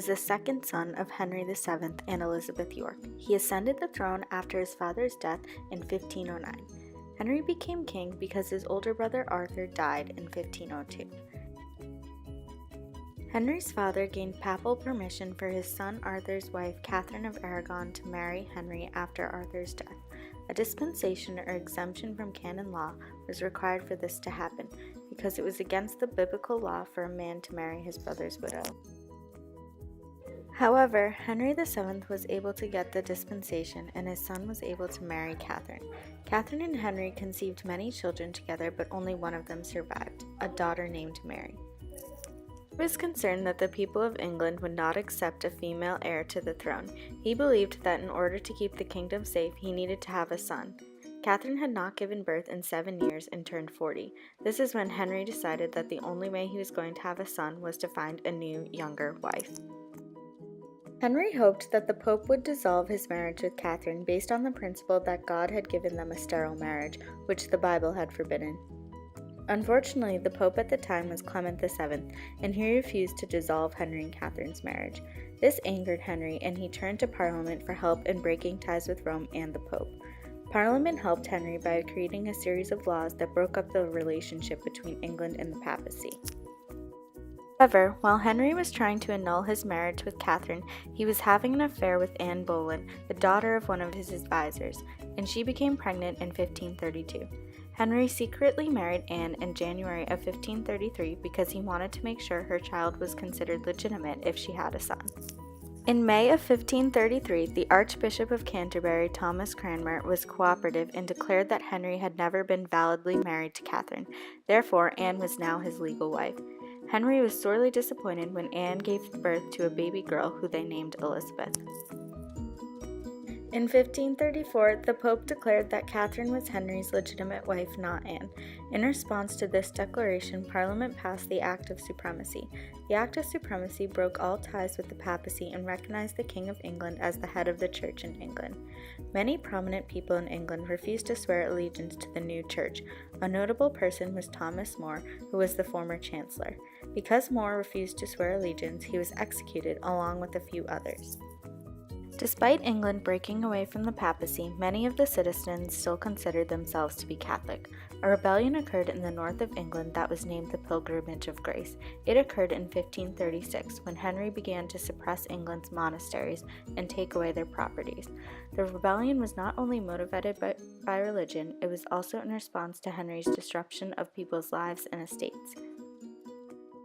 is the second son of Henry VII and Elizabeth York. He ascended the throne after his father's death in 1509. Henry became king because his older brother Arthur died in 1502. Henry's father gained papal permission for his son Arthur's wife Catherine of Aragon to marry Henry after Arthur's death. A dispensation or exemption from canon law was required for this to happen, because it was against the biblical law for a man to marry his brother's widow. However, Henry VII was able to get the dispensation, and his son was able to marry Catherine. Catherine and Henry conceived many children together, but only one of them survived, a daughter named Mary. He was concerned that the people of England would not accept a female heir to the throne. He believed that in order to keep the kingdom safe, he needed to have a son. Catherine had not given birth in 7 years and turned 40. This is when Henry decided that the only way he was going to have a son was to find a new, younger wife. Henry hoped that the Pope would dissolve his marriage with Catherine based on the principle that God had given them a sterile marriage, which the Bible had forbidden. Unfortunately, the Pope at the time was Clement VII, and he refused to dissolve Henry and Catherine's marriage. This angered Henry, and he turned to Parliament for help in breaking ties with Rome and the Pope. Parliament helped Henry by creating a series of laws that broke up the relationship between England and the papacy. However, while Henry was trying to annul his marriage with Catherine, he was having an affair with Anne Boleyn, the daughter of one of his advisors, and she became pregnant in 1532. Henry secretly married Anne in January of 1533 because he wanted to make sure her child was considered legitimate if she had a son. In May of 1533, the Archbishop of Canterbury, Thomas Cranmer, was cooperative and declared that Henry had never been validly married to Catherine. Therefore, Anne was now his legal wife. Henry was sorely disappointed when Anne gave birth to a baby girl who they named Elizabeth. In 1534, the Pope declared that Catherine was Henry's legitimate wife, not Anne. In response to this declaration, Parliament passed the Act of Supremacy. The Act of Supremacy broke all ties with the papacy and recognized the King of England as the head of the Church in England. Many prominent people in England refused to swear allegiance to the new church. A notable person was Thomas More, who was the former chancellor. Because More refused to swear allegiance, he was executed along with a few others. Despite England breaking away from the papacy, many of the citizens still considered themselves to be Catholic. A rebellion occurred in the north of England that was named the Pilgrimage of Grace. It occurred in 1536, when Henry began to suppress England's monasteries and take away their properties. The rebellion was not only motivated by religion, it was also in response to Henry's disruption of people's lives and estates.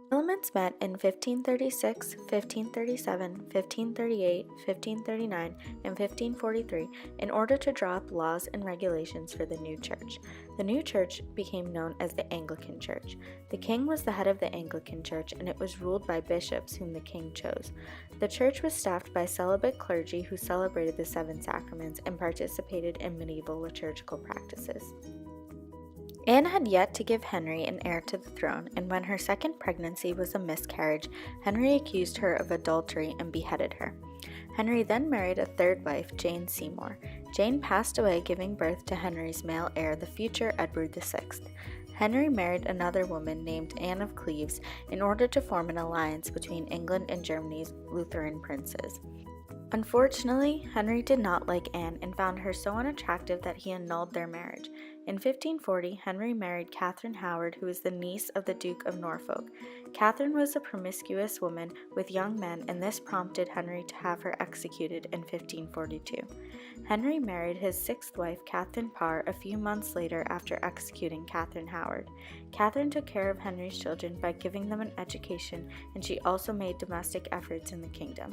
Parliaments met in 1536, 1537, 1538, 1539, and 1543 in order to draw up laws and regulations for the new church. The new church became known as the Anglican Church. The king was the head of the Anglican Church, and it was ruled by bishops whom the king chose. The church was staffed by celibate clergy who celebrated the 7 sacraments and participated in medieval liturgical practices. Anne had yet to give Henry an heir to the throne, and when her second pregnancy was a miscarriage, Henry accused her of adultery and beheaded her. Henry then married a third wife, Jane Seymour. Jane passed away, giving birth to Henry's male heir, the future Edward VI. Henry married another woman named Anne of Cleves in order to form an alliance between England and Germany's Lutheran princes. Unfortunately, Henry did not like Anne and found her so unattractive that he annulled their marriage. In 1540, Henry married Catherine Howard, who was the niece of the Duke of Norfolk. Catherine was a promiscuous woman with young men, and this prompted Henry to have her executed in 1542. Henry married his sixth wife, Catherine Parr, a few months later after executing Catherine Howard. Catherine took care of Henry's children by giving them an education, and she also made domestic efforts in the kingdom.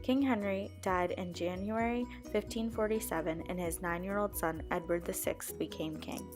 King Henry died in January 1547, and his 9-year-old son Edward VI became king.